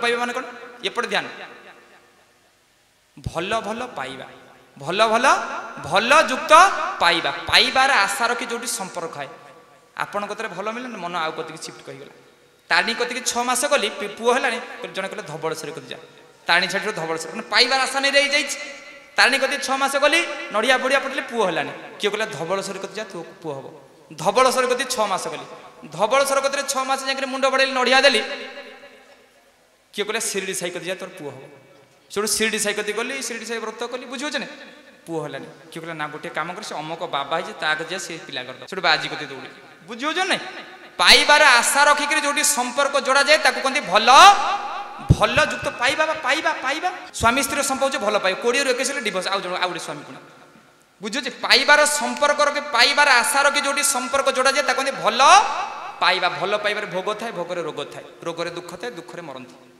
ପାଇବା ମାନେ କ'ଣ ଏପଟେ ଧ୍ୟାନ ଭଲ ଭଲ ପାଇବା ଭଲ ଭଲ ଭଲ ଯୁକ୍ତ ପାଇବା ପାଇବାର ଆଶା ରଖି ଯୋଉଠି ସମ୍ପର୍କ ଥାଏ ଆପଣଙ୍କ କତିରେ ଭଲ ମିଳିଲା ମନ ଆଉ କତିକି ସିଫ୍ଟ କରିଗଲା ତାରିଣୀ କତିକି 6 ମାସ ଗଲି ପୁଅ ହେଲାଣି ଜଣେ କହିଲେ ଧବଳେଶ୍ୱର କତି ଯା ତାରିଣୀ ଛାଡ଼ିରୁ ଧବଳେଶ୍ୱର ମାନେ ପାଇବାର ଆଶା ନେଇ ରହିଯାଇଛି ତାରିଣୀ କତି 6 ମାସ ଗଲି ନଡ଼ିଆ ବଡ଼ିଆ ପଡ଼ିଲେ ପୁଅ ହେଲାଣି କିଏ କହିଲା ଧବଳେଶ୍ୱର କତି ଯା ତୁ ପୁଅ ହବ ଧବଳେଶ୍ୱର କତି 6 ମାସ ଗଲି ଧବଳେଶ୍ୱର କତିରେ 6 ମାସ ଯାଇକି ମୁଣ୍ଡ ବଢ଼େଇଲି ନଡ଼ିଆ ଦେଲି କିଏ କହିଲା ଶିରିଡ଼ି ସାଇ କତି ଯା ତୋର ପୁଅ ହବ ସେଠୁ ଶିରିଡ଼ି ସାଇ କତି ଗଲି ଶିରିଡ଼ି ସାଇ ବ୍ରତ କଲି ବୁଝିହେଉଛି ନା ପୁଅ ହେଲାନି କିଏ କହିଲା ନା ଗୋଟେ କାମ କରି ସେ ଅମକ ବାବା ହେଇଛି ତା କତି ଯା ସେ ପିଲା କରିଦେବ ସେଠୁ ବାଜି କତି ଦୌଡ଼ି ବୁଝିହେଉଛି ନା ପାଇବାର ଆଶା ରଖିକିରି ଯୋଉଠି ସମ୍ପର୍କ ଯୋଡ଼ା ଯାଏ ତାକୁ କହନ୍ତି ଭଲ ଭଲ ଯୁକ୍ତ ପାଇବା ବା ପାଇବା ପାଇବା ସ୍ୱାମୀ ସ୍ତ୍ରୀର ସମ୍ପର୍କ ହେଉଛି ଭଲ ପାଇବା 20 ରୁ 21 ହେଲେ ଡିଭୋର୍ସ ଆଉ ଗୋଟେ ସ୍ୱାମୀ ପୁଣି ବୁଝୁଛି ପାଇବାର ସମ୍ପର୍କ ରଖି ପାଇବାର ଆଶା ରଖି ଯୋଉଠି ସମ୍ପର୍କ ଯୋଡ଼ା ଯାଏ ତାକୁ କହନ୍ତି ଭଲ ପାଇବା ଭଲ ପାଇବାରେ ଭୋଗ ଥାଏ ଭୋଗରେ ରୋଗ ଥାଏ ରୋଗରେ ଦୁଃଖ ଥାଏ ଦୁଃଖରେ ମରନ୍ତି